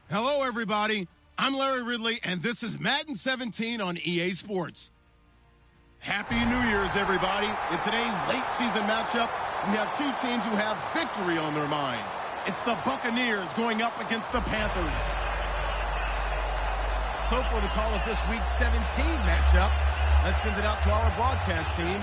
Hello, everybody. I'm Larry Ridley, and this is Madden 17 on EA Sports. Happy New Year's, everybody. In today's late-season matchup, we have two teams who have victory on their minds. It's the Buccaneers going up against the Panthers. So for the call of this week's 17 matchup, let's send it out to our broadcast team,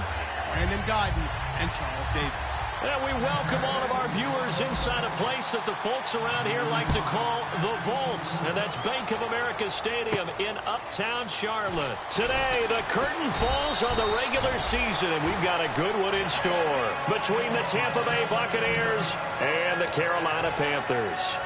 Brandon Godden and Charles Davis. And we welcome all of our viewers inside a place that the folks around here like to call the Vault. And that's Bank of America Stadium in Uptown Charlotte. Today, the curtain falls on the regular season, and we've got a good one in store between the Tampa Bay Buccaneers and the Carolina Panthers.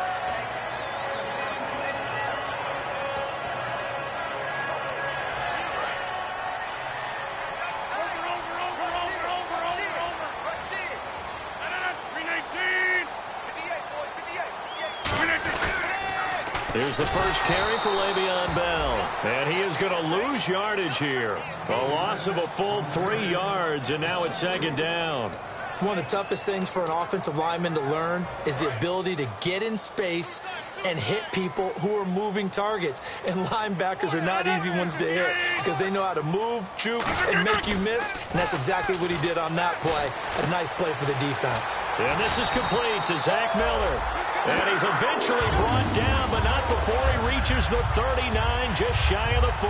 Here's the first carry for Le'Veon Bell. And he is going to lose yardage here. A loss of a full 3 yards, and now it's second down. One of the toughest things for an offensive lineman to learn is the ability to get in space and hit people who are moving targets. And linebackers are not easy ones to hit because they know how to move, juke, and make you miss. And that's exactly what he did on that play. A nice play for the defense. And this is complete to Zach Miller. And he's eventually brought down, but not before he reaches the 39, just shy of the 40.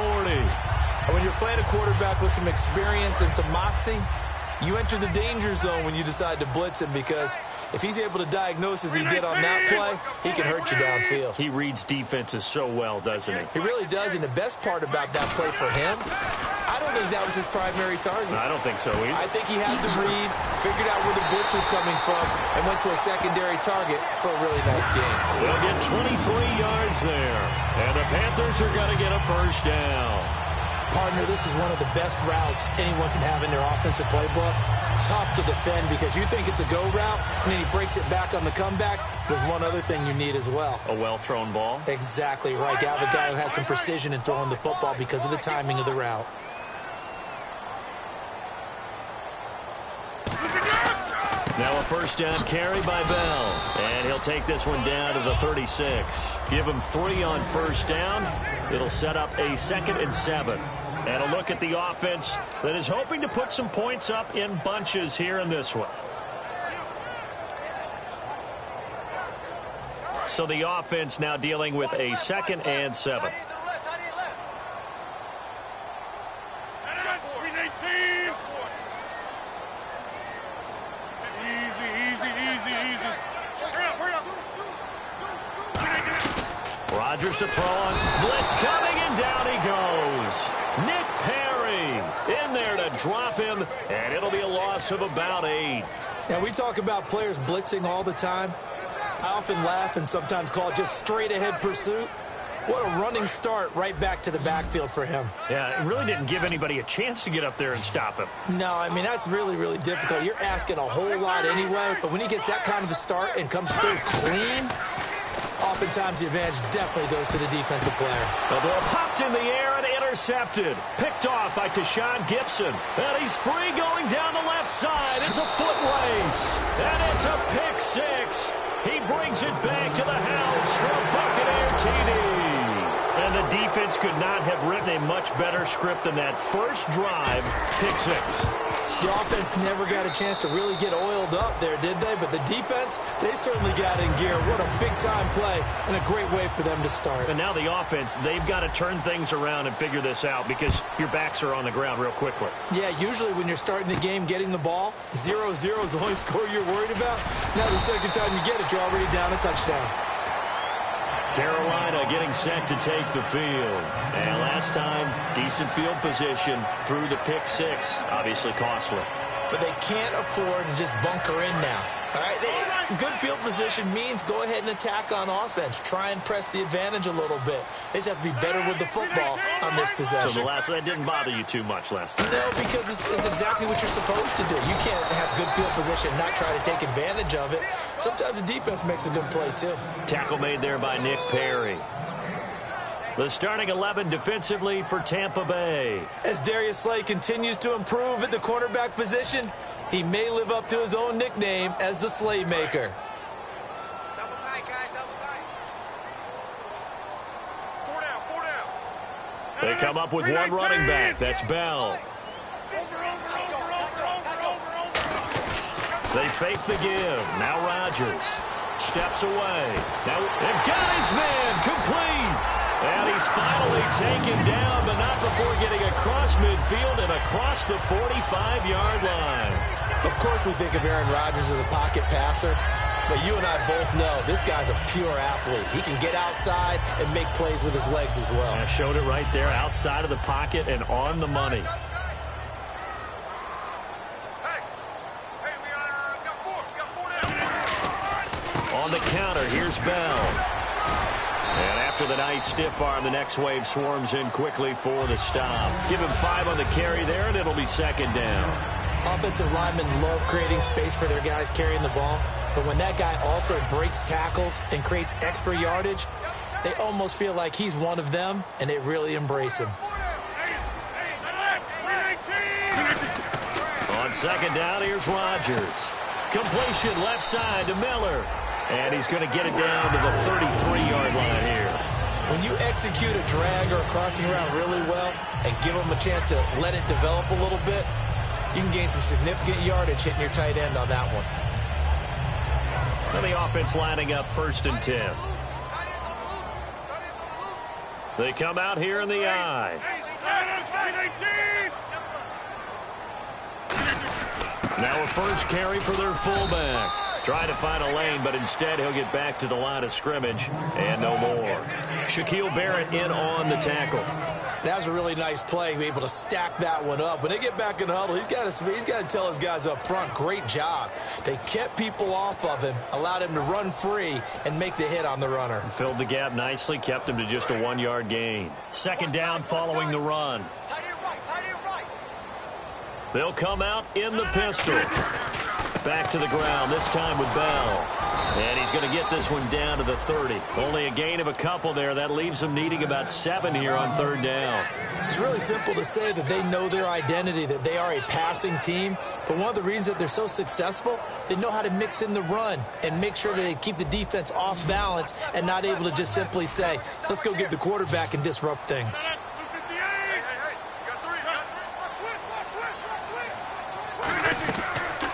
When you're playing a quarterback with some experience and some moxie, you enter the danger zone when you decide to blitz him, because if he's able to diagnose as he did on that play, he can hurt you downfield. He reads defenses so well, doesn't he? He really does, and the best part about that play for him, I don't think that was his primary target. I don't think so either. I think he had the read, figured out where the blitz was coming from, and went to a secondary target for a really nice game. They'll get 23 yards there, and the Panthers are going to get a first down. Partner, this is one of the best routes anyone can have in their offensive playbook. Tough to defend because you think it's a go route, and then he breaks it back on the comeback. There's one other thing you need as well. A well-thrown ball? Exactly right. You have a guy who has some precision in throwing the football because of the timing of the route. Now a first down carry by Bell. And he'll take this one down to the 36. Give him 3 on first down. It'll set up a 2nd and 7. And a look at the offense that is hoping to put some points up in bunches here in this one. So the offense now dealing with a 2nd and 7. Rodgers to throw on blitz coming, and down he goes. Nick Perry in there to drop him, and it'll be a loss of about 8. Now, we talk about players blitzing all the time. I often laugh and sometimes call it just straight-ahead pursuit. What a running start right back to the backfield for him. Yeah, it really didn't give anybody a chance to get up there and stop him. No, I mean, that's really, really difficult. You're asking a whole lot anyway, but when he gets that kind of a start and comes through clean, oftentimes the advantage definitely goes to the defensive player. The ball popped in the air and intercepted. Picked off by Tashawn Gibson. And he's free going down the left side. It's a foot race. And it's a pick 6. He brings it back to the house for a Buccaneer TD. And the defense could not have written a much better script than that first drive, pick 6. The offense never got a chance to really get oiled up there, did they? But the defense, they certainly got in gear. What a big-time play and a great way for them to start. And now the offense, they've got to turn things around and figure this out because your backs are on the ground real quickly. Yeah, usually when you're starting the game getting the ball, 0-0 is the only score you're worried about. Now the second time you get it, you're already down a touchdown. Carolina getting set to take the field. And last time, decent field position through the pick 6. Obviously costly. But they can't afford to just bunker in now. All right, good field position means go ahead and attack on offense. Try and press the advantage a little bit. They just have to be better with the football on this possession. So that didn't bother you too much last time? No, because it's exactly what you're supposed to do. You can't have good field position and not try to take advantage of it. Sometimes the defense makes a good play, too. Tackle made there by Nick Perry. The starting 11 defensively for Tampa Bay. As Darius Slay continues to improve at the cornerback position, he may live up to his own nickname as the Slaymaker. Double tight, guys, double tight. They come up with one running back. That's Bell. They fake the give. Now Rodgers steps away. Now they've got his man complete. And he's finally taken down, but not before getting across midfield and across the 45-yard line. Of course we think of Aaron Rodgers as a pocket passer, but you and I both know this guy's a pure athlete. He can get outside and make plays with his legs as well. I showed it right there, outside of the pocket and on the money. On the counter, here's Bell. And after the nice stiff arm, the next wave swarms in quickly for the stop. Give him 5 on the carry there, and it'll be second down. Offensive linemen love creating space for their guys carrying the ball, but when that guy also breaks tackles and creates extra yardage, they almost feel like he's one of them, and they really embrace him. On second down, here's Rodgers. Completion left side to Miller. And he's going to get it down to the 33-yard line here. When you execute a drag or a crossing route really well and give them a chance to let it develop a little bit, you can gain some significant yardage hitting your tight end on that one. And the offense lining up 1st and 10. They come out here in the I. Now a first carry for their fullback. Trying to find a lane, but instead he'll get back to the line of scrimmage and no more. Shaquille Barrett in on the tackle. That was a really nice play, able to stack that one up. When they get back in the huddle, he's got to tell his guys up front, great job. They kept people off of him, allowed him to run free and make the hit on the runner. Filled the gap nicely, kept him to just a 1-yard gain. Second down following the run. They'll come out in the pistol. Back to the ground, this time with Bell. And he's going to get this one down to the 30. Only a gain of a couple there. That leaves them needing about 7 here on 3rd down. It's really simple to say that they know their identity, that they are a passing team. But one of the reasons that they're so successful, they know how to mix in the run and make sure that they keep the defense off balance and not able to just simply say, let's go get the quarterback and disrupt things.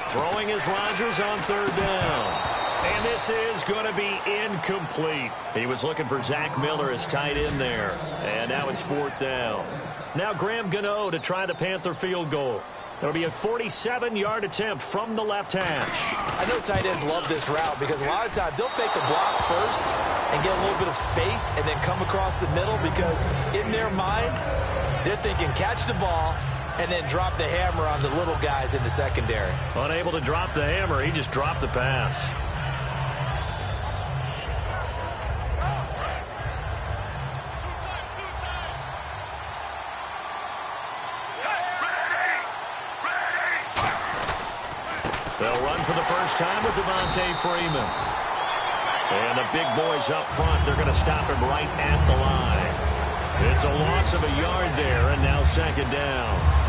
Throwing is Rodgers on 3rd down. And this is going to be incomplete. He was looking for Zach Miller as tight end there. And now it's 4th down. Now Graham Gano to try the Panther field goal. It'll be a 47-yard attempt from the left hash. I know tight ends love this route because a lot of times they'll fake the block first and get a little bit of space and then come across the middle because in their mind, they're thinking catch the ball and then drop the hammer on the little guys in the secondary. Unable to drop the hammer, he just dropped the pass. They'll run for the first time with Devontae Freeman. And the big boys up front, they're going to stop him right at the line. It's a loss of a yard there, and now 2nd down.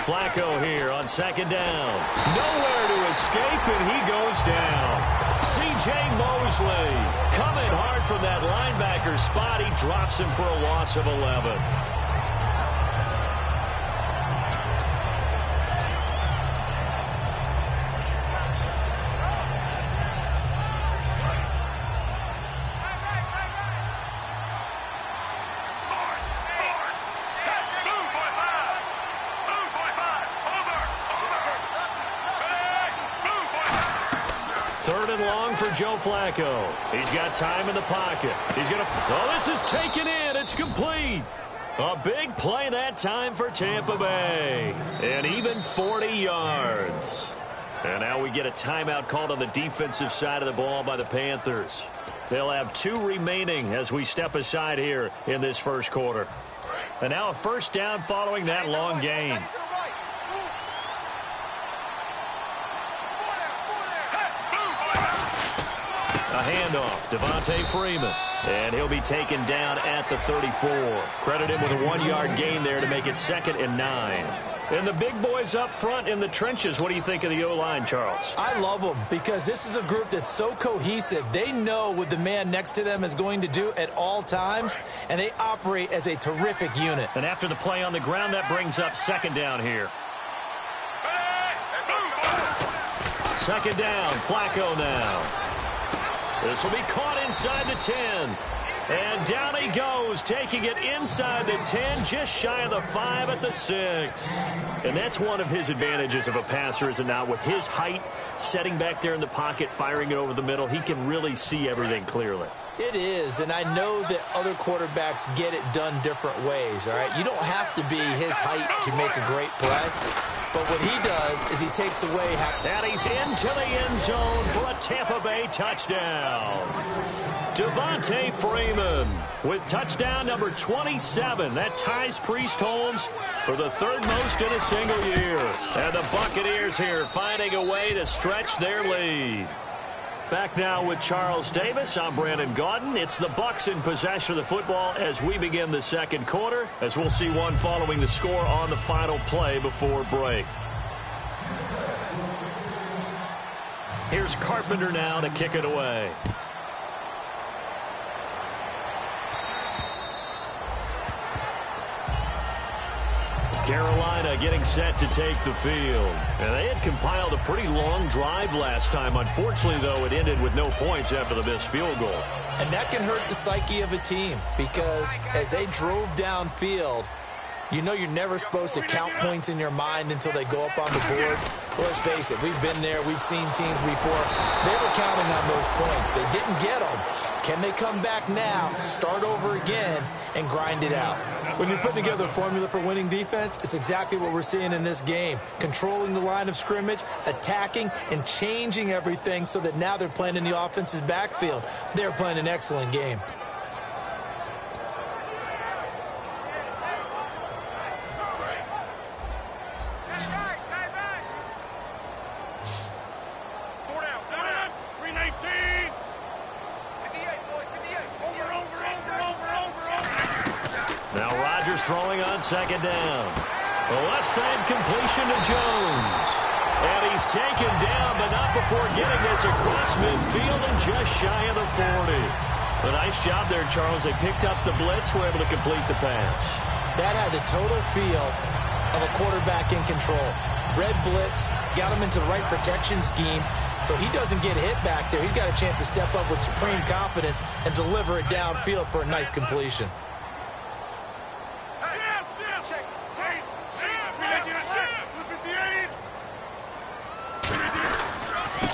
Flacco here on 2nd down. Nowhere to escape, and he goes down. C.J. Mosley coming hard from that linebacker spot. He drops him for a loss of 11. Joe Flacco. He's got time in the pocket. He's going to... Oh, this is taken in. It's complete. A big play that time for Tampa Bay. And even 40 yards. And now we get a timeout called on the defensive side of the ball by the Panthers. They'll have 2 remaining as we step aside here in this first quarter. And now a first down following that long gain. A handoff, Devontae Freeman. And he'll be taken down at the 34. Credit him with a 1-yard gain there to make it 2nd and 9. And the big boys up front in the trenches, what do you think of the O-line, Charles? I love them because this is a group that's so cohesive. They know what the man next to them is going to do at all times, and they operate as a terrific unit. And after the play on the ground, that brings up second down here. Second down, Flacco now. This will be caught inside the 10. And down he goes, taking it inside the 10, just shy of the 5 at the 6. And that's one of his advantages of a passer, is it not? With his height, setting back there in the pocket, firing it over the middle, he can really see everything clearly. It is, and I know that other quarterbacks get it done different ways, all right? You don't have to be his height to make a great play, but what he does is he takes away... And he's into the end zone for a Tampa Bay touchdown. Devontae Freeman with touchdown number 27. That ties Priest Holmes for the third most in a single year. And the Buccaneers here finding a way to stretch their lead. Back now with Charles Davis. I'm Brandon Gaudin. It's the Bucs in possession of the football as we begin the second quarter, as we'll see one following the score on the final play before break. Here's Carpenter now to kick it away. Carolina getting set to take the field. And they had compiled a pretty long drive last time. Unfortunately, though, it ended with no points after the missed field goal. And that can hurt the psyche of a team because as they drove downfield, you know you're never supposed to count points in your mind until they go up on the board. Well, let's face it, we've been there. We've seen teams before. They were counting on those points. They didn't get them. Can they come back now, start over again, and grind it out? When you're putting together a formula for winning defense, it's exactly what we're seeing in this game. Controlling the line of scrimmage, attacking, and changing everything so that now they're playing in the offense's backfield. They're playing an excellent game. Throwing on second down. The left side completion to Jones. And he's taken down, but not before getting this across midfield and just shy of the 40. A nice job there, Charles. They picked up the blitz, were able to complete the pass. That had the total feel of a quarterback in control. Red blitz, got him into the right protection scheme, so he doesn't get hit back there. He's got a chance to step up with supreme confidence and deliver it downfield for a nice completion.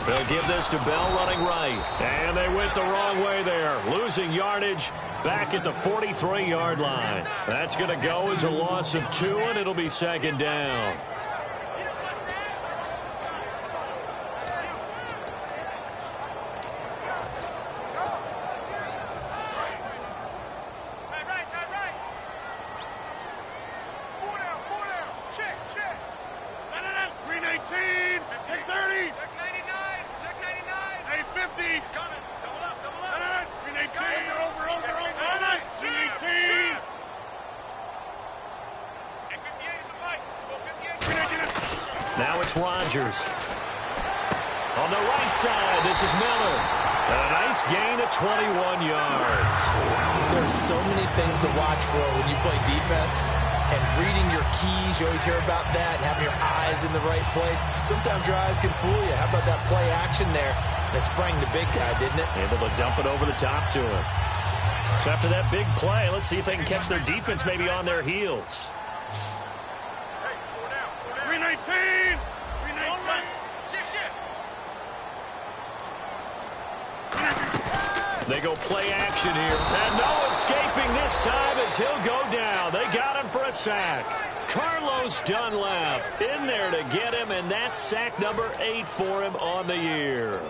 They'll give this to Bell running right. And they went the wrong way there. Losing yardage back at the 43-yard line. That's going to go as a loss of 2, and it'll be second down. Now it's Rodgers. On the right side, this is Miller. And a nice gain of 21 yards. There's so many things to watch for when you play defense. And reading your keys, you always hear about that, and having your eyes in the right place. Sometimes your eyes can fool you. How about that play action there? That sprang the big guy, didn't it? Able to dump it over the top to him. So after that big play, let's see if they can catch their defense maybe on their heels. 319! They go play action here. And no escaping this time as he'll go down. They got him for a sack. Carlos Dunlap in there to get him, and that's sack number 8 for him on the year.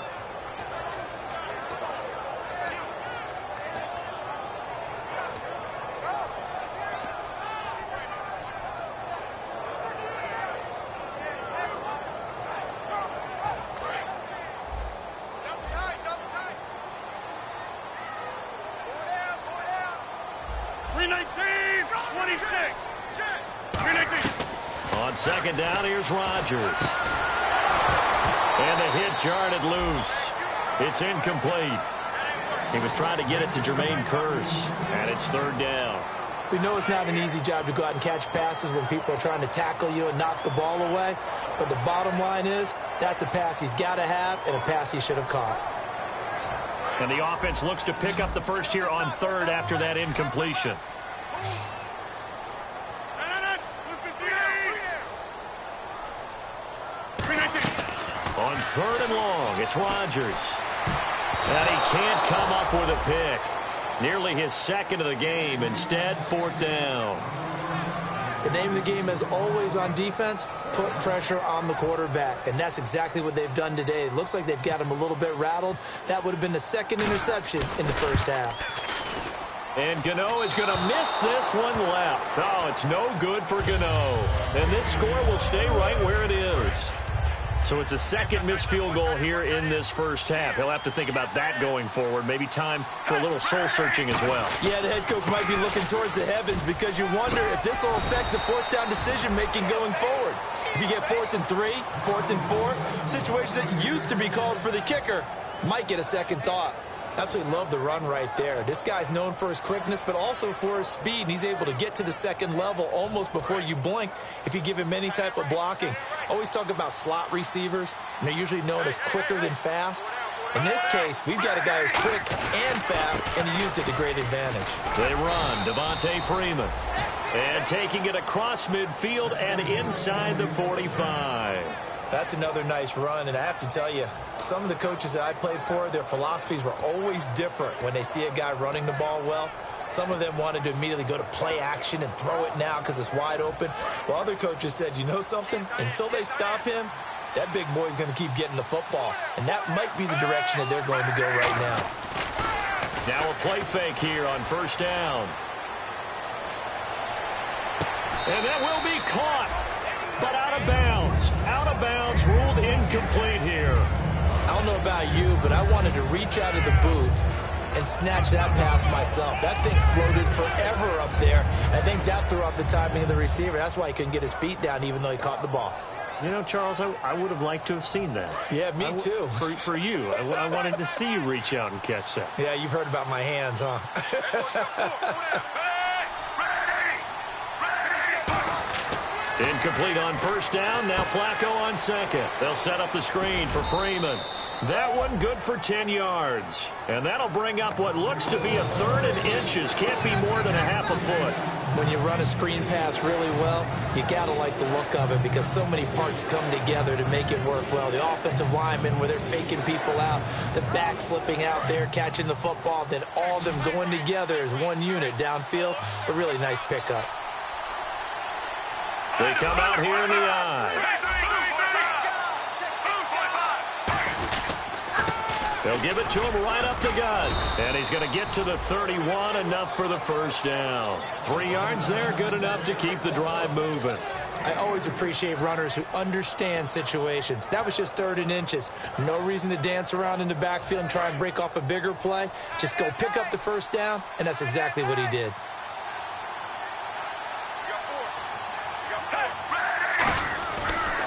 On second down, here's Rodgers. And the hit jarred it loose. It's incomplete. He was trying to get it to Jermaine Kearse, and it's third down. We know it's not an easy job to go out and catch passes when people are trying to tackle you and knock the ball away. But the bottom line is, that's a pass he's got to have and a pass he should have caught. And the offense looks to pick up the first here on third after that incompletion. On third and long, it's Rodgers. And he can't come up with a pick. Nearly his second of the game. Instead, fourth down. The name of the game is always on defense, put pressure on the quarterback. And that's exactly what they've done today. It looks like they've got him a little bit rattled. That would have been the second interception in the first half. And Gano is going to miss this one left. Oh, it's no good for Gano. And this score will stay right where it is. So it's a second missed field goal here in this first half. He'll have to think about that going forward. Maybe time for a little soul-searching as well. Yeah, the head coach might be looking towards the heavens because you wonder if this will affect the fourth down decision-making going forward. If you get 4th and 3, 4th and 4, situations that used to be calls for the kicker might get a second thought. Absolutely love the run right there. This guy's known for his quickness, but also for his speed. And he's able to get to the second level almost before you blink if you give him any type of blocking. Always talk about slot receivers, and they're usually known as quicker than fast. In this case, we've got a guy who's quick and fast, and he used it to great advantage. They run, Devontae Freeman. And taking it across midfield and inside the 45. That's another nice run, and I have to tell you, some of the coaches that I played for, their philosophies were always different when they see a guy running the ball well. Some of them wanted to immediately go to play action and throw it now because it's wide open. While other coaches said, you know something? Until they stop him, that big boy's going to keep getting the football. And that might be the direction that they're going to go right now. Now a play fake here on first down. And that will be caught, but out of bounds. Out of bounds, ruled incomplete here. I don't know about you, but I wanted to reach out of the booth and snatch that pass myself. That thing floated forever up there. I think that threw off the timing of the receiver. That's why he couldn't get his feet down even though he caught the ball. You know, Charles, I would have liked to have seen that. Yeah, me too. For you. I wanted to see you reach out and catch that. Yeah, you've heard about my hands, huh? Incomplete on first down. Now Flacco on second. They'll set up the screen for Freeman. That one good for 10 yards. And that'll bring up what looks to be a 3rd and inches. Can't be more than a half a foot. When you run a screen pass really well, you got to like the look of it because so many parts come together to make it work well. The offensive linemen where they're faking people out, the back slipping out there, catching the football, then all of them going together as one unit downfield. A really nice pickup. They come out here in the eye. They'll give it to him right up the gut. And he's going to get to the 31, enough for the first down. 3 yards there, good enough to keep the drive moving. I always appreciate runners who understand situations. That was just 3rd and inches. No reason to dance around in the backfield and try and break off a bigger play. Just go pick up the first down, and that's exactly what he did.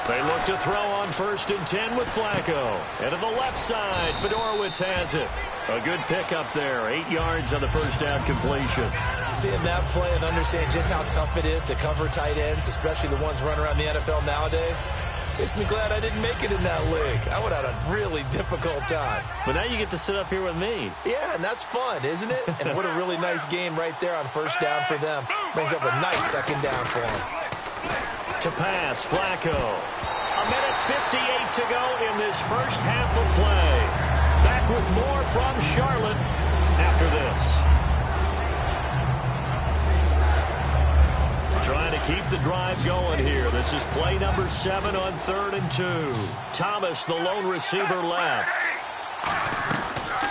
They look to throw on 1st and 10 with Flacco. And to the left side, Fedorowicz has it. A good pickup there. 8 yards on the first down completion. Seeing that play and understand just how tough it is to cover tight ends, especially the ones running around the NFL nowadays, makes me glad I didn't make it in that league. I would have had a really difficult time. But now you get to sit up here with me. Yeah, and that's fun, isn't it? And what a really nice game right there on first down for them. Brings up a nice second down for them. To pass, Flacco. 1:58 to go in this first half of play. Back with more from Charlotte after this. Trying to keep the drive going here. This is play number 7 on 3rd and 2. Thomas, the lone receiver, left.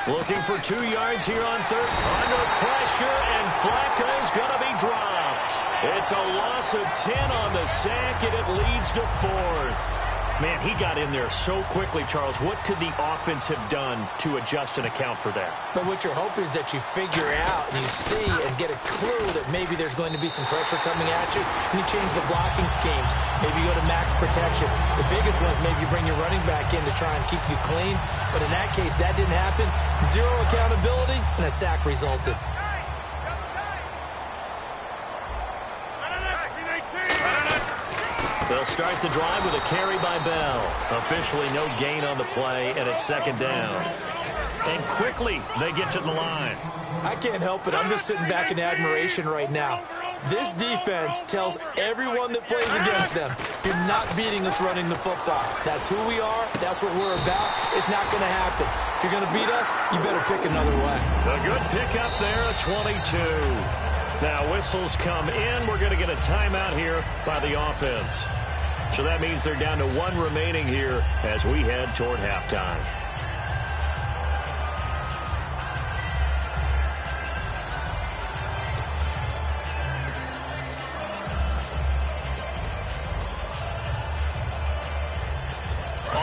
Looking for 2 yards here on 3rd. Under pressure, and Flacco's going to be dropped. It's a loss of 10 on the sack, and it leads to 4th. Man, he got in there so quickly, Charles. What could the offense have done to adjust and account for that? But what you're hoping is that you figure out and you see and get a clue that maybe there's going to be some pressure coming at you, and you change the blocking schemes. Maybe you go to max protection. The biggest one is maybe you bring your running back in to try and keep you clean. But in that case, that didn't happen. Zero accountability, and a sack resulted. They'll start the drive with a carry by Bell. Officially no gain on the play, and it's second down. And quickly, they get to the line. I can't help it. I'm just sitting back in admiration right now. This defense tells everyone that plays against them, you're not beating us running the football. That's who we are. That's what we're about. It's not going to happen. If you're going to beat us, you better pick another way. A good pickup there, a 22. Now whistles come in. We're going to get a timeout here by the offense. So that means they're down to one remaining here as we head toward halftime.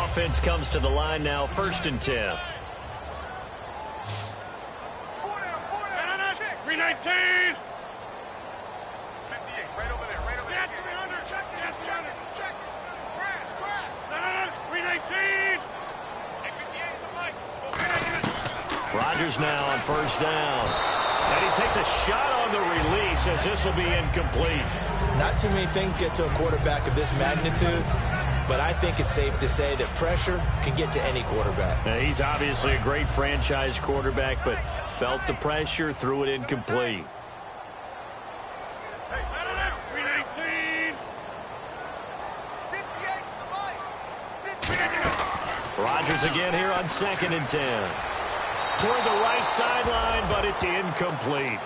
Offense comes to the line now, 1st and 10. 319. Rodgers now on 1st down. And he takes a shot on the release as this will be incomplete. Not too many things get to a quarterback of this magnitude, but I think it's safe to say that pressure can get to any quarterback. Now, he's obviously a great franchise quarterback, but felt the pressure, threw it incomplete. Rodgers again here on 2nd and 10. Toward the right sideline, but it's incomplete.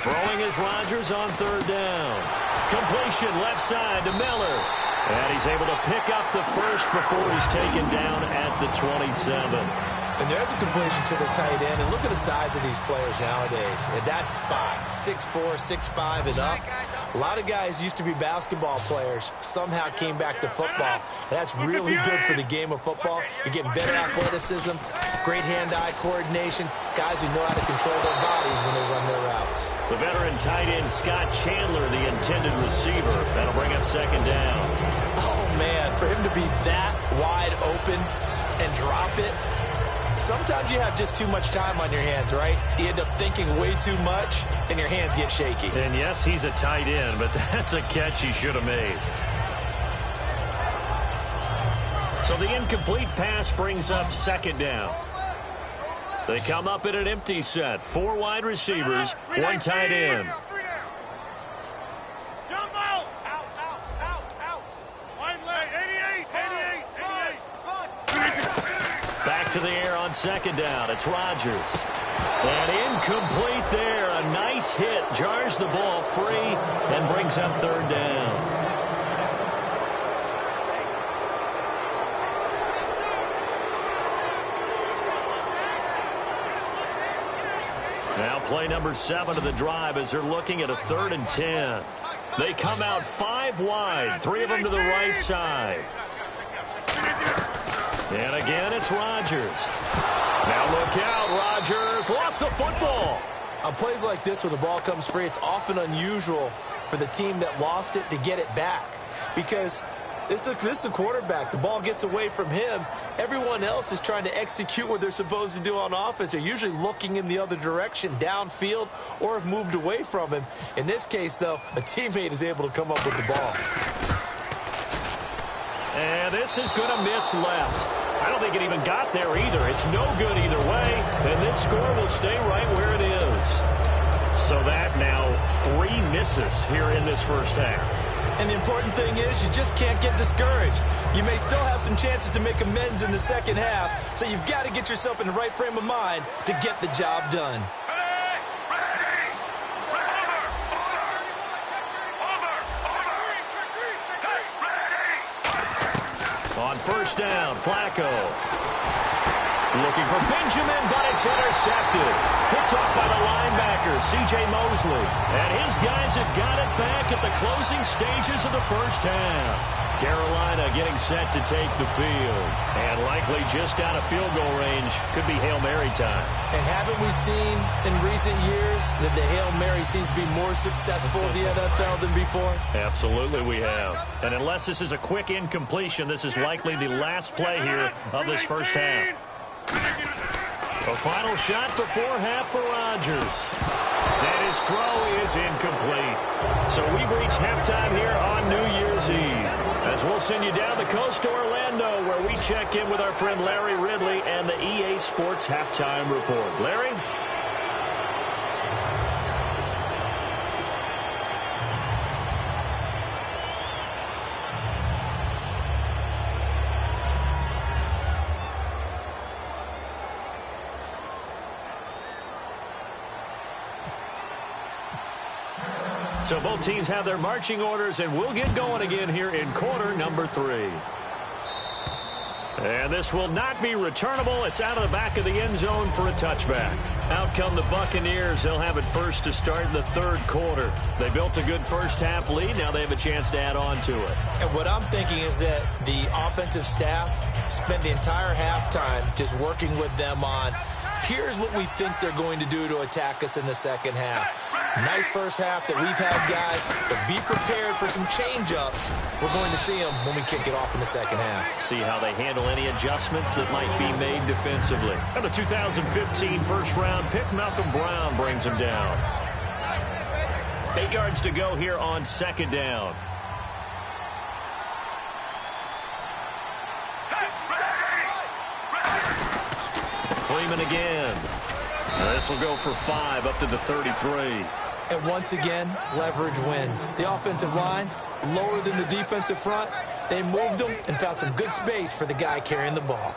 Throwing is Rodgers on 3rd down. Completion left side to Miller. And he's able to pick up the first before he's taken down at the 27. And there's a completion to the tight end. And look at the size of these players nowadays. At that spot, 6'4", 6'5", and up. A lot of guys used to be basketball players, somehow came back to football. And that's really good for the game of football. You're getting better athleticism, great hand-eye coordination, guys who know how to control their bodies when they run their routes. The veteran tight end Scott Chandler, the intended receiver. That'll bring up 2nd down. Oh, man, for him to be that wide open and drop it, sometimes you have just too much time on your hands, right? You end up thinking way too much, and your hands get shaky. And yes, he's a tight end, but that's a catch he should have made. So the incomplete pass brings up 2nd down. They come up in an empty set. 4 wide receivers, 1 tight end. Back to the air on 2nd down. It's Rodgers. And incomplete there. A nice hit. Jars the ball free and brings up 3rd down. Now play number 7 of the drive as they're looking at a 3rd and 10. They come out 5 wide. 3 of them to the right side. And again, it's Rodgers. Now look out, Rodgers lost the football. On plays like this where the ball comes free, it's often unusual for the team that lost it to get it back. Because this is the quarterback. The ball gets away from him. Everyone else is trying to execute what they're supposed to do on offense. They're usually looking in the other direction, downfield, or have moved away from him. In this case, though, a teammate is able to come up with the ball. And this is going to miss left. I don't think it even got there either. It's no good either way, and this score will stay right where it is. So that now 3 misses here in this first half. And the important thing is you just can't get discouraged. You may still have some chances to make amends in the second half, so you've got to get yourself in the right frame of mind to get the job done. On first down, Flacco. Looking for Benjamin, but it's intercepted. Picked off by the linebacker, C.J. Mosley. And his guys have got it back at the closing stages of the first half. Carolina getting set to take the field. And likely just out of field goal range. Could be Hail Mary time. And haven't we seen in recent years that the Hail Mary seems to be more successful in the NFL than before? Absolutely we have. And unless this is a quick incompletion, this is likely the last play here of this first half. A final shot before half for Rodgers. And his throw is incomplete. So we've reached halftime here on New Year's Eve. As we'll send you down the coast to Orlando, where we check in with our friend Larry Ridley and the EA Sports Halftime Report. Larry? So both teams have their marching orders, and we'll get going again here in quarter number 3. And this will not be returnable. It's out of the back of the end zone for a touchback. Out come the Buccaneers. They'll have it first to start the third quarter. They built a good first half lead. Now they have a chance to add on to it. And what I'm thinking is that the offensive staff spent the entire halftime just working with them on, here's what we think they're going to do to attack us in the second half. Nice first half that we've had, guys, but be prepared for some change-ups. We're going to see them when we kick it off in the second half. See how they handle any adjustments that might be made defensively. And the 2015 first-round pick, Malcolm Brown, brings him down. 8 yards to go here on second down. Freeman again. This will go for 5 up to the 33. And once again, leverage wins. The offensive line, lower than the defensive front. They moved them and found some good space for the guy carrying the ball.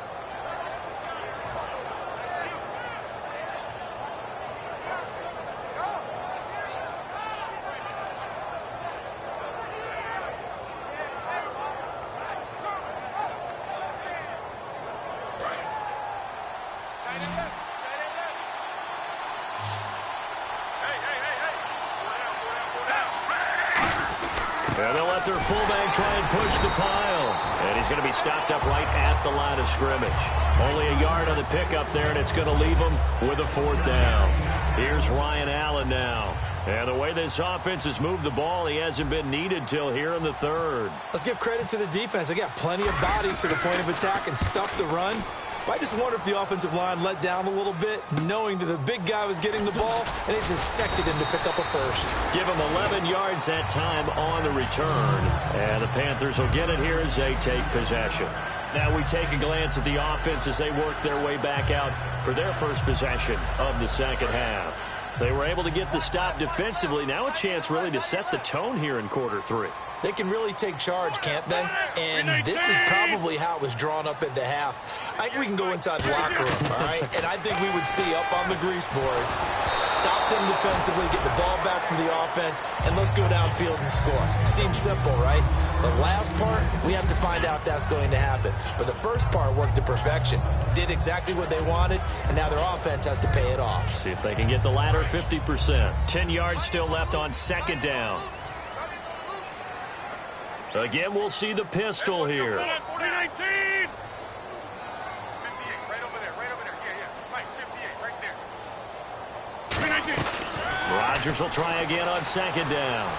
And they'll let their fullback try and push the pile. And he's going to be stopped up right at the line of scrimmage. Only a yard on the pickup there, and it's going to leave him with a fourth down. Here's Ryan Allen now. And the way this offense has moved the ball, he hasn't been needed till here in the third. Let's give credit to the defense. They got plenty of bodies to the point of attack and stuff the run. But I just wonder if the offensive line let down a little bit, knowing that the big guy was getting the ball, and it's expected him to pick up a first. Give him 11 yards that time on the return. And the Panthers will get it here as they take possession. Now we take a glance at the offense as they work their way back out for their first possession of the second half. They were able to get the stop defensively. Now a chance really to set the tone here in quarter 3. They can really take charge, can't they? And this is probably how it was drawn up at the half. I think we can go inside the locker room, all right? And I think we would see up on the grease boards, stop them defensively, get the ball back for the offense, and let's go downfield and score. Seems simple, right? The last part, we have to find out if that's going to happen. But the first part worked to perfection. Did exactly what they wanted, and now their offense has to pay it off. See if they can get the latter 50%. 10 yards still left on second down. Again, we'll see the pistol here. 2019. 58, right over there. Yeah. Right, 58, right there. 2019. Rodgers will try again on second down.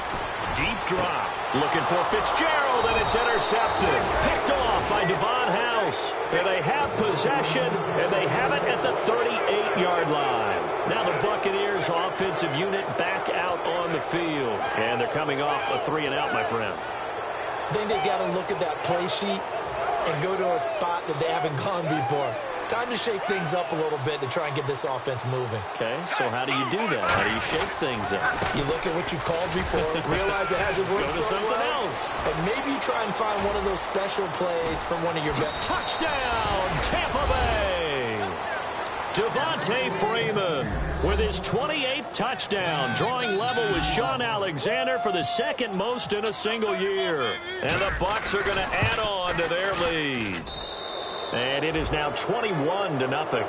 Deep drop. Looking for Fitzgerald, and it's intercepted. Picked off by Devon House. And they have possession, and they have it at the 38-yard line. Now the Buccaneers offensive unit back out on the field. And they're coming off a 3-and-out, my friend. I think they got to look at that play sheet and go to a spot that they haven't gone before. Time to shake things up a little bit to try and get this offense moving. Okay, so how do you do that? How do you shake things up? You look at what you called before, realize it hasn't worked so well, is. And maybe you try and find one of those special plays from one of your best. Touchdown, Tampa Bay. Devontae Freeman with his 28th touchdown, drawing level with Sean Alexander for the second most in a single year. And the Bucs are going to add on to their lead. And it is now 21-0.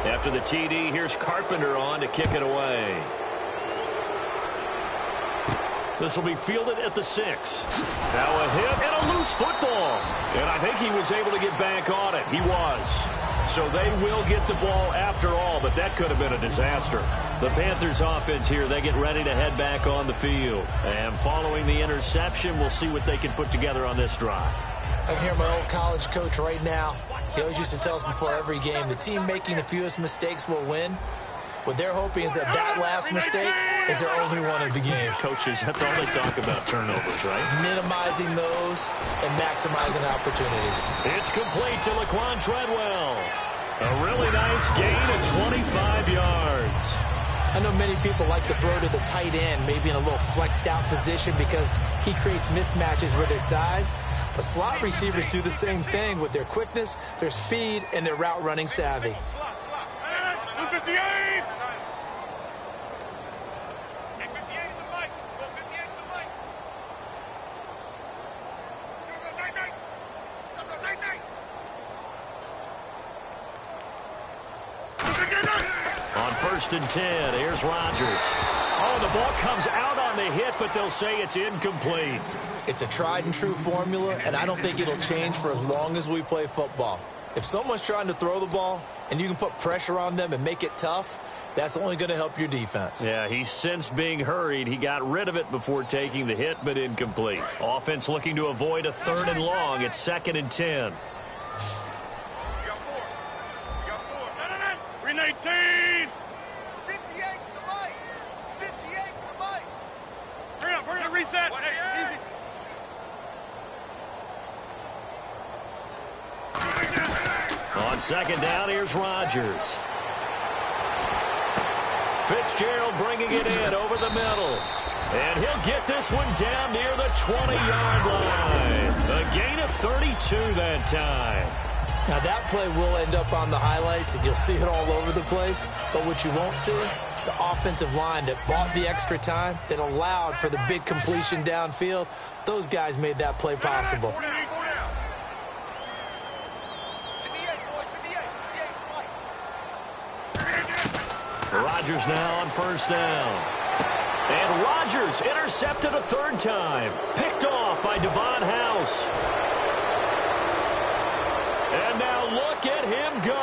After the TD, here's Carpenter on to kick it away. This will be fielded at the 6. Now a hit and a loose football. And I think he was able to get back on it. He was. So they will get the ball after all, but that could have been a disaster. The Panthers offense here, they get ready to head back on the field. And following the interception, we'll see what they can put together on this drive. I can hear my old college coach right now. He always used to tell us before every game, the team making the fewest mistakes will win. What they're hoping is that last mistake is their only one of the game. Coaches, that's all they talk about, turnovers, right? Minimizing those and maximizing opportunities. It's complete to Laquan Treadwell. A really nice gain of 25 yards. I know many people like to throw to the tight end, maybe in a little flexed out position because he creates mismatches with his size. But slot receivers do the same thing with their quickness, their speed, and their route running savvy. 58! On 1st and 10, here's Rodgers. Oh, the ball comes out on the hit, but they'll say it's incomplete. It's a tried and true formula, and I don't think it'll change for as long as we play football. If someone's trying to throw the ball and you can put pressure on them and make it tough, that's only going to help your defense. Yeah, he's since being hurried. He got rid of it before taking the hit, but incomplete. Offense looking to avoid a 3rd and long. It's 2nd and 10. 319! 58 to the mic! 58 to the mic! Hurry up, reset! Hey, easy! On 2nd down, here's Rodgers. Fitzgerald bringing it in over the middle. And he'll get this one down near the 20-yard line. A gain of 32 that time. Now, that play will end up on the highlights, and you'll see it all over the place. But what you won't see, the offensive line that bought the extra time, that allowed for the big completion downfield, those guys made that play possible. Rodgers now on 1st down. And Rodgers intercepted a 3rd time. Picked off by Devon House. And now look at him go.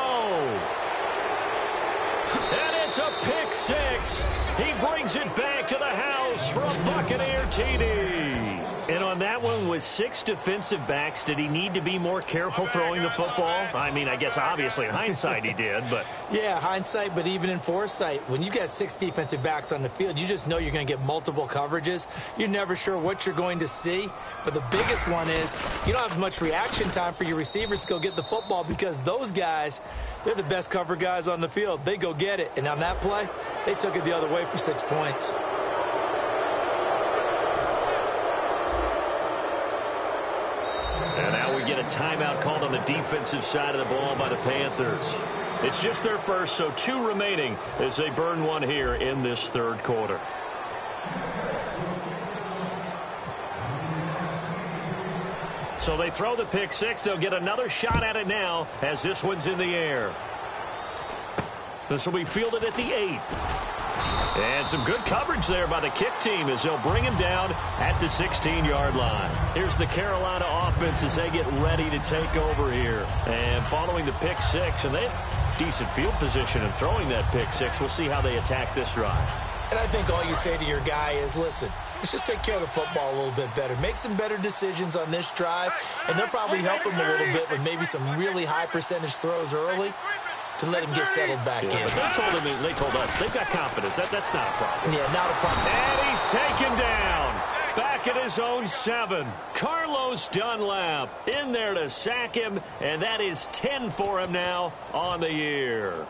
And it's a pick 6. He brings it back to the house for a Buccaneer TD. And on that one, with 6 defensive backs, did he need to be more careful throwing the football? I mean, I guess obviously in hindsight he did, but... Yeah, hindsight, but even in foresight, when you got 6 defensive backs on the field, you just know you're going to get multiple coverages. You're never sure what you're going to see. But the biggest one is you don't have much reaction time for your receivers to go get the football because those guys, they're the best cover guys on the field. They go get it. And on that play, they took it the other way for 6 points. And now we get a timeout called on the defensive side of the ball by the Panthers. It's just their first, so 2 remaining as they burn one here in this 3rd quarter. So they throw the pick 6. They'll get another shot at it now as this one's in the air. This will be fielded at the 8. And some good coverage there by the kick team as they'll bring him down at the 16-yard line. Here's the Carolina offense as they get ready to take over here. And following the pick 6, and they have decent field position in throwing that pick 6. We'll see how they attack this drive. And I think all you say to your guy is, listen, let's just take care of the football a little bit better. Make some better decisions on this drive, and they'll probably help him a little bit with maybe some really high percentage throws early to let him get settled back in. But they told us they've got confidence. That's not a problem. Yeah, not a problem. And he's taken down. Back at his own 7. Carlos Dunlap in there to sack him, and that is 10 for him now on the year.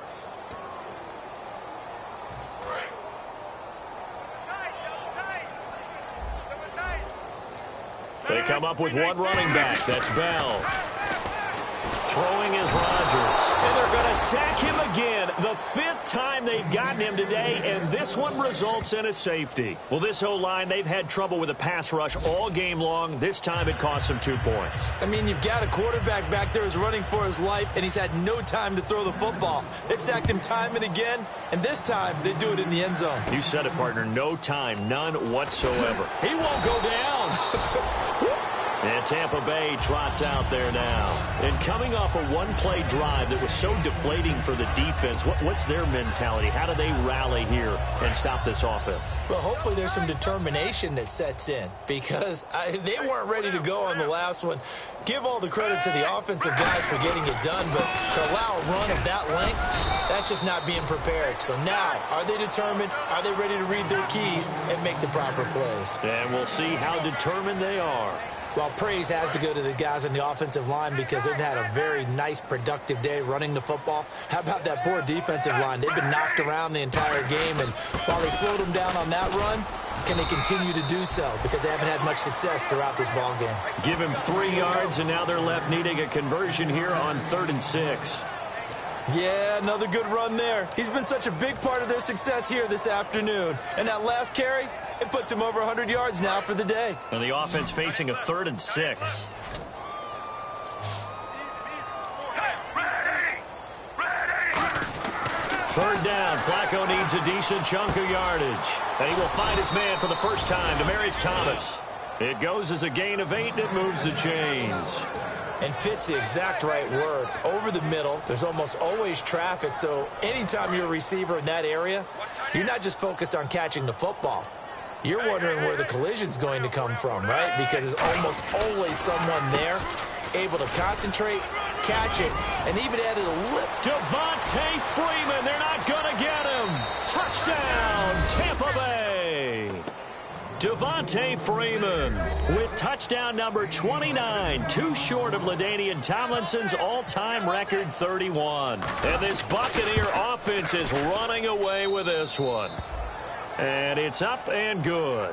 come up with one running back. That's Bell. Throwing is Rodgers. And they're going to sack him again. The 5th time they've gotten him today, and this one results in a safety. Well, this O-line, they've had trouble with a pass rush all game long. This time it cost them 2 points. I mean, you've got a quarterback back there who's running for his life, and he's had no time to throw the football. They've sacked him time and again, and this time they do it in the end zone. You said it, partner. No time, none whatsoever. He won't go down. And Tampa Bay trots out there now. And coming off a one-play drive that was so deflating for the defense, what's their mentality? How do they rally here and stop this offense? Well, hopefully there's some determination that sets in because they weren't ready to go on the last one. Give all the credit to the offensive guys for getting it done, but to allow a run of that length, that's just not being prepared. So now, are they determined? Are they ready to read their keys and make the proper plays? And we'll see how determined they are. Well, praise has to go to the guys on the offensive line because they've had a very nice, productive day running the football. How about that poor defensive line? They've been knocked around the entire game, and while they slowed them down on that run, can they continue to do so? Because they haven't had much success throughout this ball game. Give him 3 yards, and now they're left needing a conversion here on 3rd and 6. Yeah, another good run there. He's been such a big part of their success here this afternoon. And that last carry, it puts him over 100 yards now for the day. And the offense facing a 3rd and 6. Third down. Flacco needs a decent chunk of yardage. And he will find his man for the first time, Demaryius Thomas. It goes as a gain of 8, and it moves the chains. And fits the exact right word. Over the middle, there's almost always traffic, so anytime you're a receiver in that area, you're not just focused on catching the football. You're wondering where the collision's going to come from, right? Because there's almost always someone there able to concentrate, catch it, and even added a lip. Devontae Freeman, they're not going to get him. Touchdown, Tampa Bay. Devontae Freeman with touchdown number 29, too short of LaDainian Tomlinson's all-time record 31. And this Buccaneer offense is running away with this one. And it's up and good.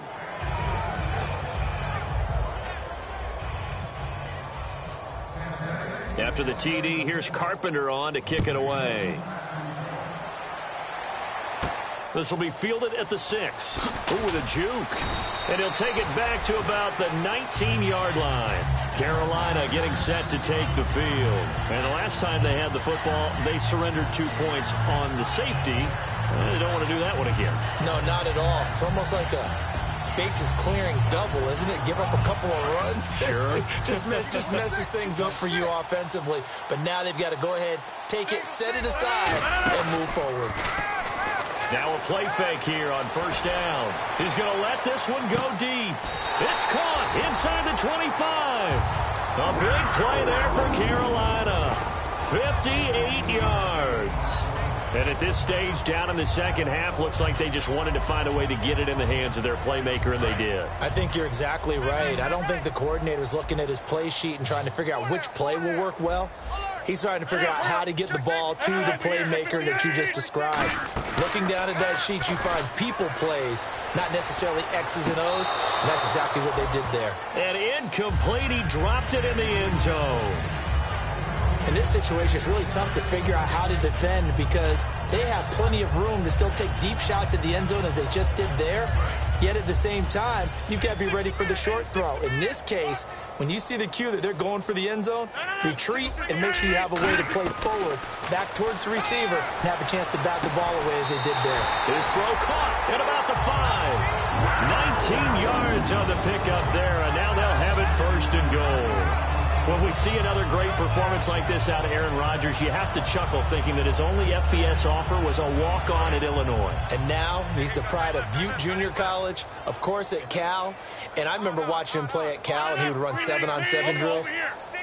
After the TD, here's Carpenter on to kick it away. This will be fielded at the 6. Ooh, with a juke. And he'll take it back to about the 19-yard line. Carolina getting set to take the field. And the last time they had the football, they surrendered 2 points on the safety. They don't want to do that one again. No, not at all. It's almost like a bases clearing double, isn't it? Give up a couple of runs. Sure. just messes things up for you offensively. But now they've got to go ahead, take it, set it aside, and move forward. Now a play fake here on first down. He's going to let this one go deep. It's caught inside the 25. A big play there for Carolina. 58 yards. And at this stage, down in the second half, looks like they just wanted to find a way to get it in the hands of their playmaker, and they did. I think you're exactly right. I don't think the coordinator's looking at his play sheet and trying to figure out which play will work well. He's trying to figure out how to get the ball to the playmaker that you just described. Looking down at that sheet, you find people plays, not necessarily X's and O's, and that's exactly what they did there. And incomplete, he dropped it in the end zone. In this situation, it's really tough to figure out how to defend because they have plenty of room to still take deep shots at the end zone as they just did there. Yet at the same time, you've got to be ready for the short throw. In this case, when you see the cue that they're going for the end zone, retreat and make sure you have a way to play forward, back towards the receiver, and have a chance to bat the ball away as they did there. His throw caught at about the 5. 19 yards on the pickup there, and now they'll have it 1st and goal. When we see another great performance like this out of Aaron Rodgers, you have to chuckle thinking that his only FBS offer was a walk-on at Illinois. And now he's the pride of Butte Junior College, of course at Cal. And I remember watching him play at Cal, and he would run 7-on-7 drills.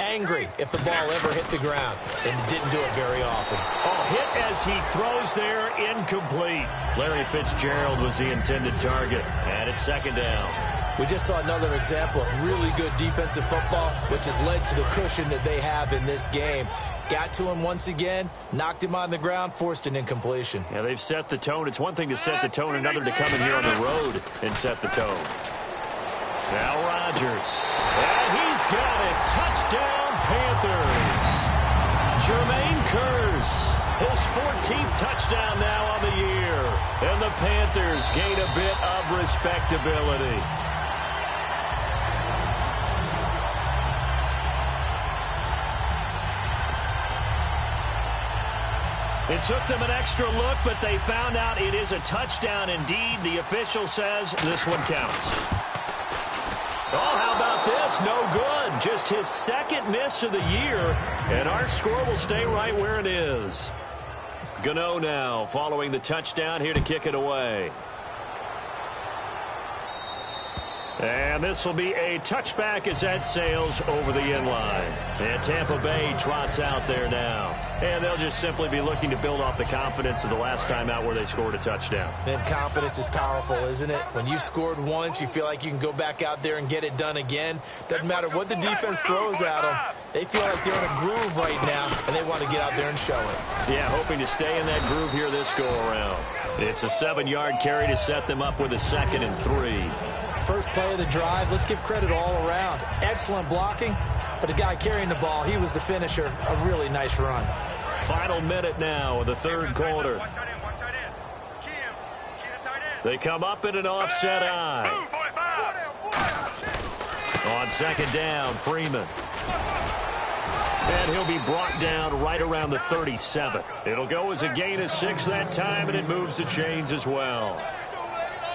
Angry if the ball ever hit the ground, and didn't do it very often. Oh, hit as he throws there, incomplete. Larry Fitzgerald was the intended target, and it's 2nd down. We just saw another example of really good defensive football, which has led to the cushion that they have in this game. Got to him once again, knocked him on the ground, forced an incompletion. Yeah, they've set the tone. It's one thing to set the tone, another to come in here on the road and set the tone. Now Rodgers. And he's got it. Touchdown, Panthers. Jermaine Kearse. His 14th touchdown now on the year. And the Panthers gain a bit of respectability. It took them an extra look, but they found out it is a touchdown indeed. The official says this one counts. Oh, how about this? No good. Just his second miss of the year, and our score will stay right where it is. Gano now following the touchdown here to kick it away. And this will be a touchback as that sails over the end line. And Tampa Bay trots out there now. And they'll just simply be looking to build off the confidence of the last time out where they scored a touchdown. And confidence is powerful, isn't it? When you've scored once, you feel like you can go back out there and get it done again. Doesn't matter what the defense throws at them. They feel like they're in a groove right now, and they want to get out there and show it. Yeah, hoping to stay in that groove here this go-around. It's a 7-yard carry to set them up with a 2nd and 3. First play of the drive, let's give credit all around. Excellent blocking, but the guy carrying the ball, he was the finisher. A really nice run. Final minute now of the third quarter. They come up in an offset eye. On second down, Freeman. And he'll be brought down right around the 37. It'll go as a gain of 6 that time, and it moves the chains as well.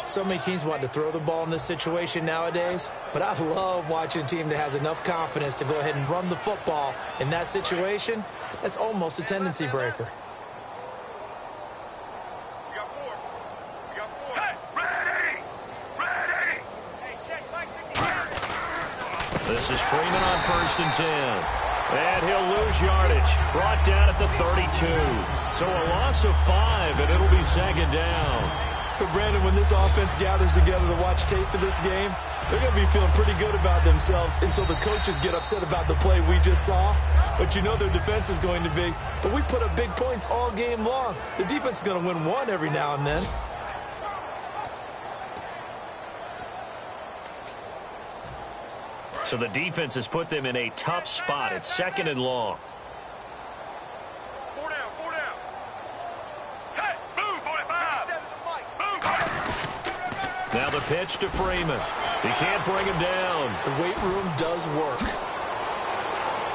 So many teams want to throw the ball in this situation nowadays, but I love watching a team that has enough confidence to go ahead and run the football. In that situation, that's almost a tendency breaker. This is Freeman on 1st and 10. And he'll lose yardage. Brought down at the 32. So a loss of 5, and it'll be 2nd down. So, Brandon, when this offense gathers together to watch tape for this game, they're going to be feeling pretty good about themselves until the coaches get upset about the play we just saw. But you know their defense is going to be. But we put up big points all game long. The defense is going to win one every now and then. So the defense has put them in a tough spot. It's 2nd and long. Now the pitch to Freeman. He can't bring him down. The weight room does work.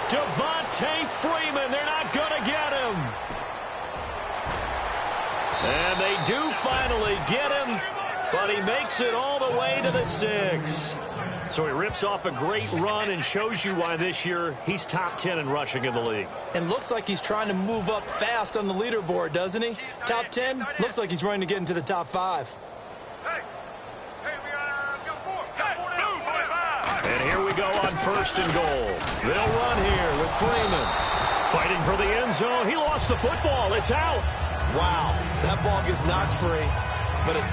Devontae Freeman. They're not going to get him. And they do finally get him, but he makes it all the way to the 6. So he rips off a great run and shows you why this year he's top 10 in rushing in the league. And looks like he's trying to move up fast on the leaderboard, doesn't he? Top 10? Looks like he's running to get into the top 5. And here we go on 1st and goal. They'll run here with Freeman. Fighting for the end zone. He lost the football. It's out. Wow. That ball gets knocked free. But it...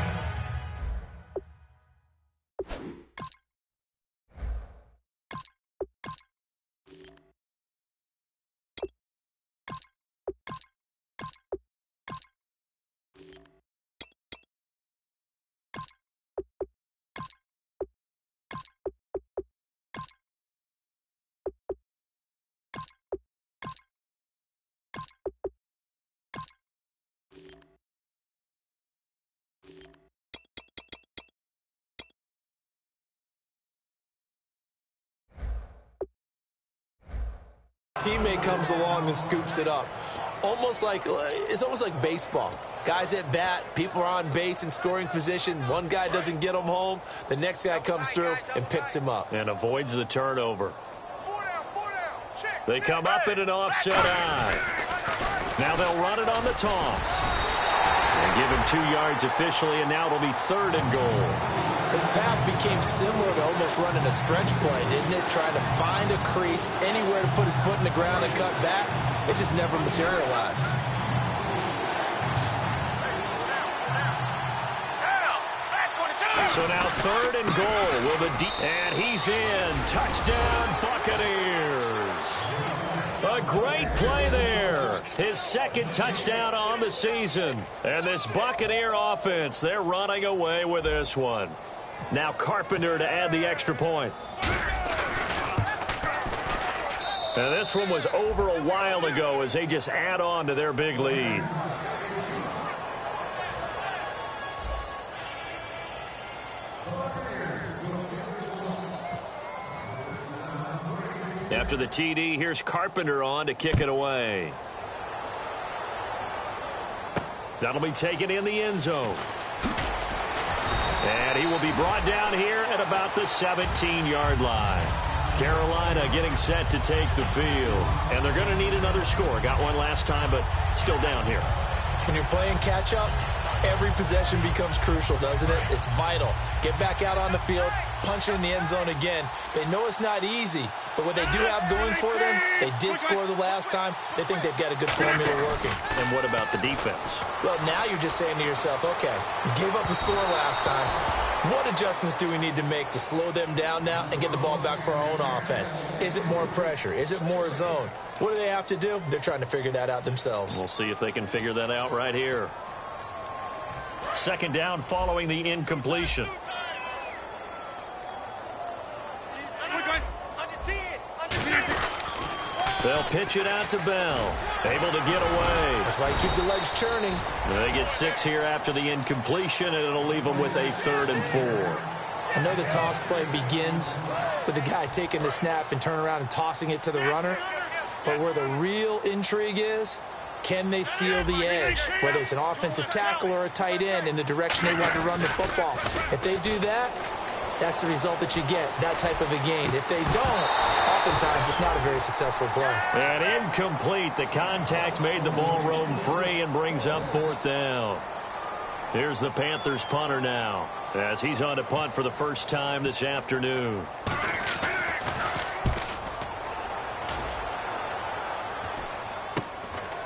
Teammate comes along and scoops it up. It's almost like baseball. Guys at bat, people are on base in scoring position. One guy doesn't get him home. The next guy comes through and picks him up. And avoids the turnover. They come up in an offset eye. Now they'll run it on the toss. And give him 2 yards officially, and now it'll be 3rd and goal. His path became similar to almost running a stretch play, didn't it? Trying to find a crease, anywhere to put his foot in the ground and cut back. It just never materialized. So now 3rd and goal. And he's in. Touchdown, Buccaneers. A great play there. His 2nd touchdown on the season. And this Buccaneer offense, they're running away with this one. Now Carpenter to add the extra point. And this one was over a while ago as they just add on to their big lead. After the TD, here's Carpenter on to kick it away. That'll be taken in the end zone. And he will be brought down here at about the 17-yard line. Carolina getting set to take the field. And they're going to need another score. Got one last time, but still down here. When you're playing catch-up, every possession becomes crucial, doesn't it? It's vital. Get back out on the field, punch it in the end zone again. They know it's not easy, but what they do have going for them, they did score the last time. They think they've got a good formula working. And what about the defense? Well, now you're just saying to yourself, okay, we gave up a score last time. What adjustments do we need to make to slow them down now and get the ball back for our own offense? Is it more pressure? Is it more zone? What do they have to do? They're trying to figure that out themselves. We'll see if they can figure that out right here. Second down following the incompletion. They'll pitch it out to Bell. Able to get away. That's why you keep the legs churning. They get 6 here after the incompletion, and it'll leave them with a 3rd and 4. I know the toss play begins with the guy taking the snap and turning around and tossing it to the runner. But where the real intrigue is, can they seal the edge, whether it's an offensive tackle or a tight end, in the direction they want to run the football? If they do that, that's the result that you get, that type of a gain. If they don't, oftentimes it's not a very successful play. And incomplete. The contact made the ball roam free and brings up 4th down. Here's the Panthers punter now, as he's on to punt for the first time this afternoon.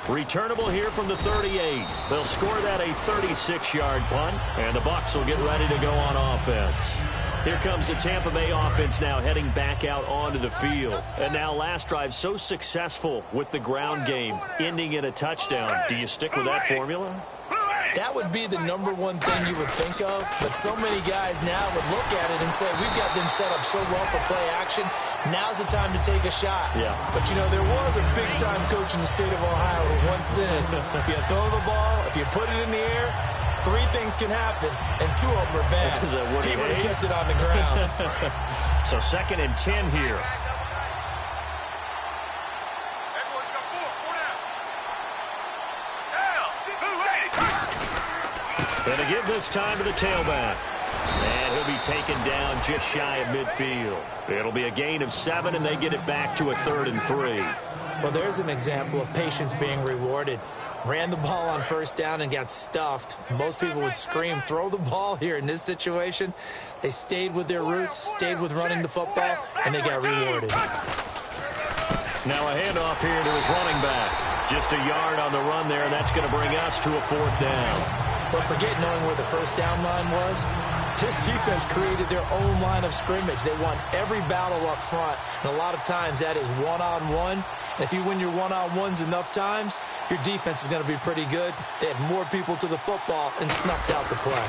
Returnable here from the 38. They'll score that a 36-yard punt, and the Bucs will get ready to go on offense. Here comes the Tampa Bay offense now heading back out onto the field. And now last drive so successful with the ground game, ending in a touchdown. Do you stick with that formula? That would be the #1 thing you would think of, but so many guys now would look at it and say, we've got them set up so well for play action, now's the time to take a shot. Yeah. But, you know, there was a big-time coach in the state of Ohio who once said, if you throw the ball, if you put it in the air, 3 things can happen, and 2 of them are bad. He would have kept it on the ground. So 2nd and 10 here. And to give this time to the tailback. And he'll be taken down just shy of midfield. It'll be a gain of 7, and they get it back to a 3rd and 3. Well, there's an example of patience being rewarded. Ran the ball on 1st down and got stuffed. Most people would scream, throw the ball here. In this situation, they stayed with their roots, stayed with running the football, and they got rewarded. Now a handoff here to his running back. Just a yard on the run there, and that's going to bring us to a 4th down. But forget knowing where the 1st down line was. This defense created their own line of scrimmage. They won every battle up front, and a lot of times that is one-on-one. And if you win your one-on-ones enough times, your defense is going to be pretty good. They had more people to the football and snuffed out the play.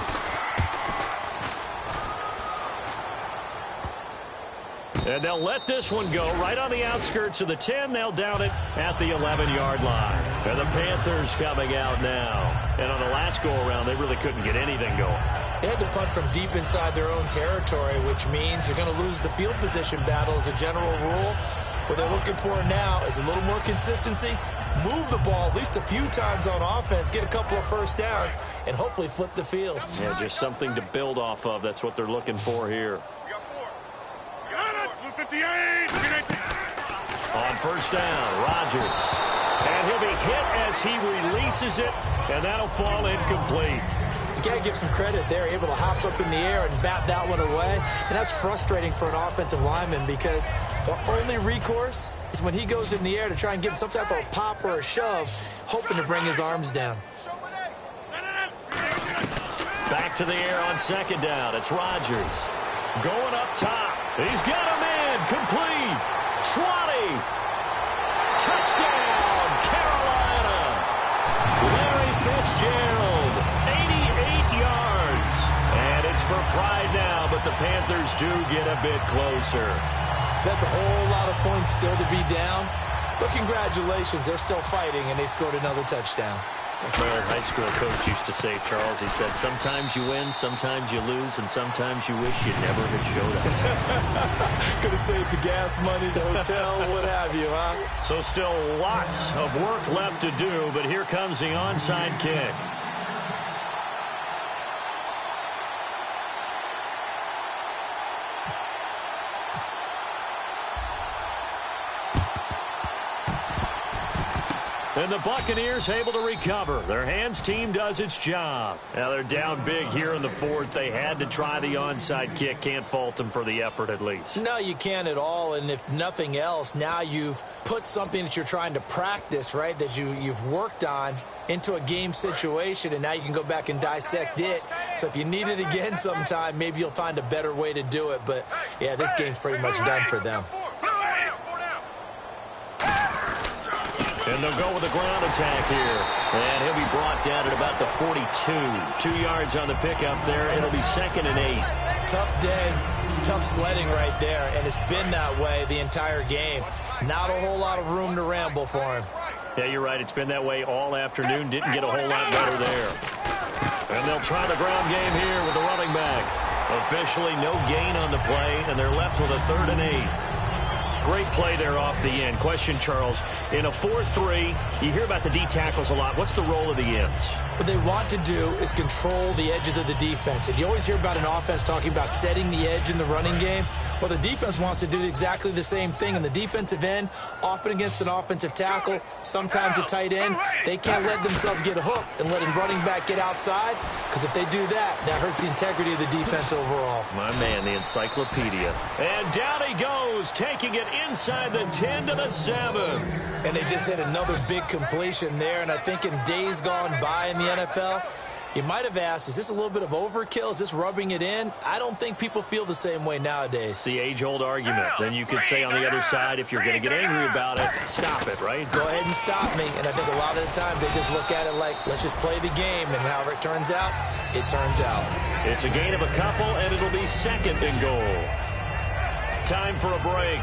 And they'll let this one go right on the outskirts of the 10. They'll down it at the 11-yard line. And the Panthers coming out now. And on the last go-around, they really couldn't get anything going. They had to punt from deep inside their own territory, which means you're going to lose the field position battle as a general rule. What they're looking for now is a little more consistency, move the ball at least a few times on offense, get a couple of 1st downs, and hopefully flip the field. Yeah, just something to build off of. That's what they're looking for here. On 1st down, Rodgers. And he'll be hit as he releases it, and that'll fall incomplete. You got to give some credit. They're able to hop up in the air and bat that one away. And that's frustrating for an offensive lineman because the only recourse is when he goes in the air to try and give some type of a pop or a shove, hoping to bring his arms down. Back to the air on 2nd down. It's Rodgers. Going up top. He's got him in. Complete. 20. Touchdown, Carolina. Larry Fitzgerald. 88 yards. And it's for pride now, but the Panthers do get a bit closer. That's a whole lot of points still to be down. But congratulations, they're still fighting, and they scored another touchdown. My old high school coach used to say, Charles, he said, sometimes you win, sometimes you lose, and sometimes you wish you never had showed up. Could have saved the gas money, the hotel, what have you, huh? So still lots of work left to do, but here comes the onside kick. And the Buccaneers able to recover. Their hands team does its job. Now they're down big here in the fourth. They had to try the onside kick. Can't fault them for the effort at least. No, you can't at all. And if nothing else, now you've put something that you're trying to practice, right, that you've worked on into a game situation, and now you can go back and dissect it. So if you need it again sometime, maybe you'll find a better way to do it. But, yeah, this game's pretty much done for them. And they'll go with a ground attack here. And he'll be brought down at about the 42. 2 yards on the pickup there. It'll be 2nd and 8. Tough day, tough sledding right there, and it's been that way the entire game. Not a whole lot of room to ramble for him. Yeah, you're right. It's been that way all afternoon. Didn't get a whole lot better there. And they'll try the ground game here with the running back. Officially no gain on the play, and they're left with a 3rd and 8. Great play there off the end. Question, Charles, in a 4-3, you hear about the D tackles a lot. What's the role of the ends? What they want to do is control the edges of the defense. And you always hear about an offense talking about setting the edge in the running game. Well, the defense wants to do exactly the same thing. And the defensive end, often against an offensive tackle, sometimes a tight end, they can't let themselves get hooked and let a running back get outside. Because if they do that, that hurts the integrity of the defense overall. My man, the encyclopedia. And down he goes, taking it inside the 10 to the 7. And they just hit another big completion there. And I think in days gone by in the NFL, you might have asked, is this a little bit of overkill? Is this rubbing it in? I don't think people feel the same way nowadays. It's the age-old argument. Then you could say on the other side, if you're going to get angry about it, stop it, right? Go ahead and stop me. And I think a lot of the times they just look at it like, let's just play the game. And however it turns out, it turns out. It's a gain of a couple, and it'll be 2nd and goal. Time for a break.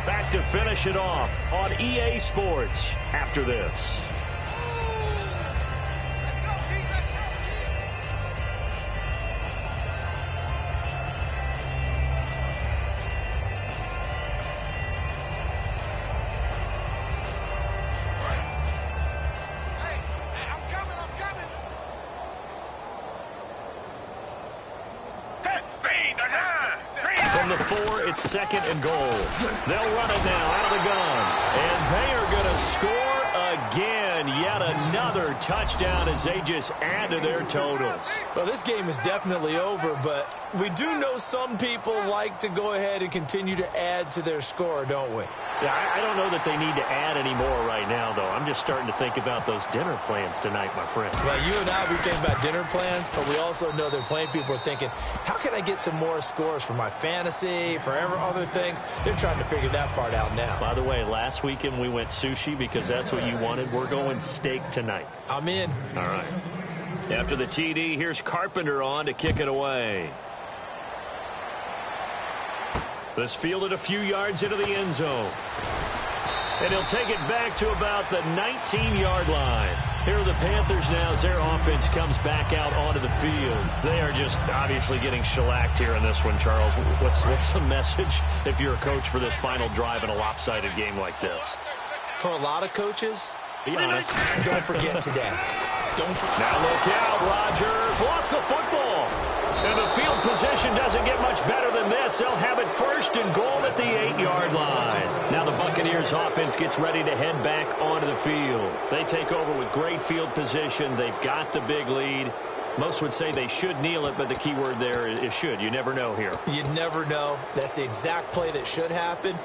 Back to finish it off on EA Sports after this. From the 4, it's 2nd and goal. They'll run it now out of the gun. And they are going to score again. Yet another touchdown as they just add to their totals. Well, this game is definitely over, but we do know some people like to go ahead and continue to add to their score, don't we? Yeah, I don't know that they need to add any more right now, though. I'm just starting to think about those dinner plans tonight, my friend. Well, you and I, we think about dinner plans, but we also know that plenty of people are thinking, how can I get some more scores for my fantasy, for other things? They're trying to figure that part out now. By the way, last weekend we went sushi because that's what you wanted. We're going steak tonight. I'm in. All right. After the TD, here's Carpenter on to kick it away. This fielded a few yards into the end zone. And he'll take it back to about the 19-yard line. Here are the Panthers now as their offense comes back out onto the field. They are just obviously getting shellacked here in this one, Charles. What's the message if you're a coach for this final drive in a lopsided game like this? For a lot of coaches, be honest. Don't forget today. Don't forget. Now look out, Rodgers lost the football. And the field position doesn't get much better than this. They'll have it 1st and goal at the 8-yard line. Now the Buccaneers offense gets ready to head back onto the field. They take over with great field position. They've got the big lead. Most would say they should kneel it, but the key word there is should. You never know here. You never know. That's the exact play that should happen.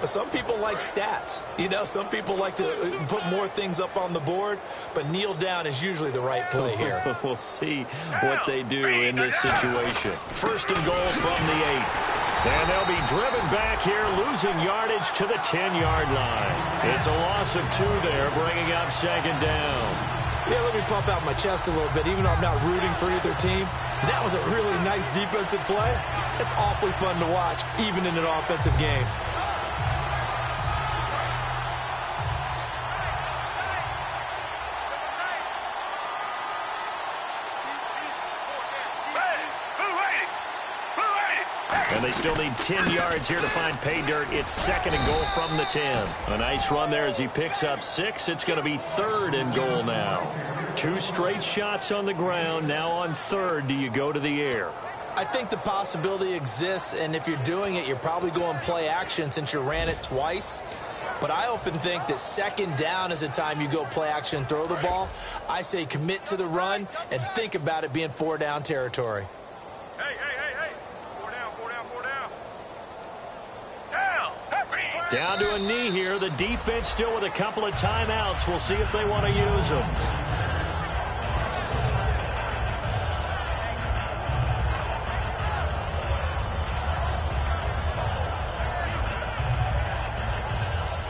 But some people like stats. You know, some people like to put more things up on the board, but kneel down is usually the right play here. We'll see what they do in this situation. 1st and goal from the 8. And they'll be driven back here, losing yardage to the 10-yard line. It's a loss of 2 there, bringing up 2nd down. Yeah, let me pump out my chest a little bit, even though I'm not rooting for either team. That was a really nice defensive play. It's awfully fun to watch, even in an offensive game. And they still need 10 yards here to find pay dirt. It's 2nd and goal from the 10. A nice run there as he picks up 6. It's going to be 3rd and goal now. 2 straight shots on the ground. Now on 3rd, do you go to the air? I think the possibility exists, and if you're doing it, you're probably going play action since you ran it twice. But I often think that 2nd down is the time you go play action and throw the ball. I say commit to the run and think about it being 4-down territory. Hey. Down to a knee here. The defense still with a couple of timeouts. We'll see if they want to use them.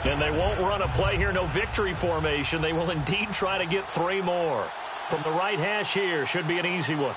And they won't run a play here. No victory formation. They will indeed try to get 3 more. From the right hash here. Should be an easy one.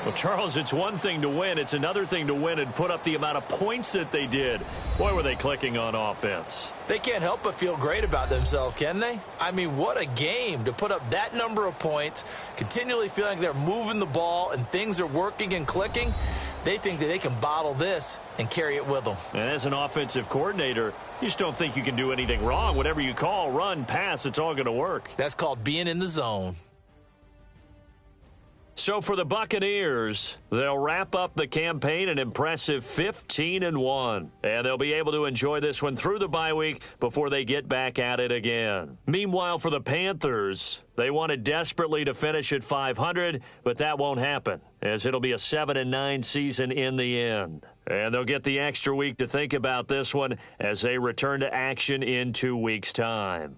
Well, Charles, it's one thing to win. It's another thing to win and put up the amount of points that they did. Boy, were they clicking on offense. They can't help but feel great about themselves, can they? I mean, what a game to put up that number of points, continually feeling they're moving the ball and things are working and clicking. They think that they can bottle this and carry it with them. And as an offensive coordinator, you just don't think you can do anything wrong. Whatever you call, run, pass, it's all going to work. That's called being in the zone. So for the Buccaneers, they'll wrap up the campaign an impressive 15-1. And they'll be able to enjoy this one through the bye week before they get back at it again. Meanwhile, for the Panthers, they wanted desperately to finish at 500, but that won't happen, as it'll be a 7-9 season in the end. And they'll get the extra week to think about this one as they return to action in 2 weeks' time.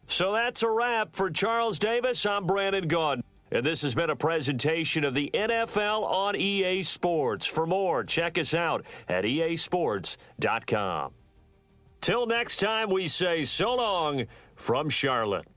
So that's a wrap. For Charles Davis, I'm Brandon Gaudin. And this has been a presentation of the NFL on EA Sports. For more, check us out at easports.com. Till next time, we say so long from Charlotte.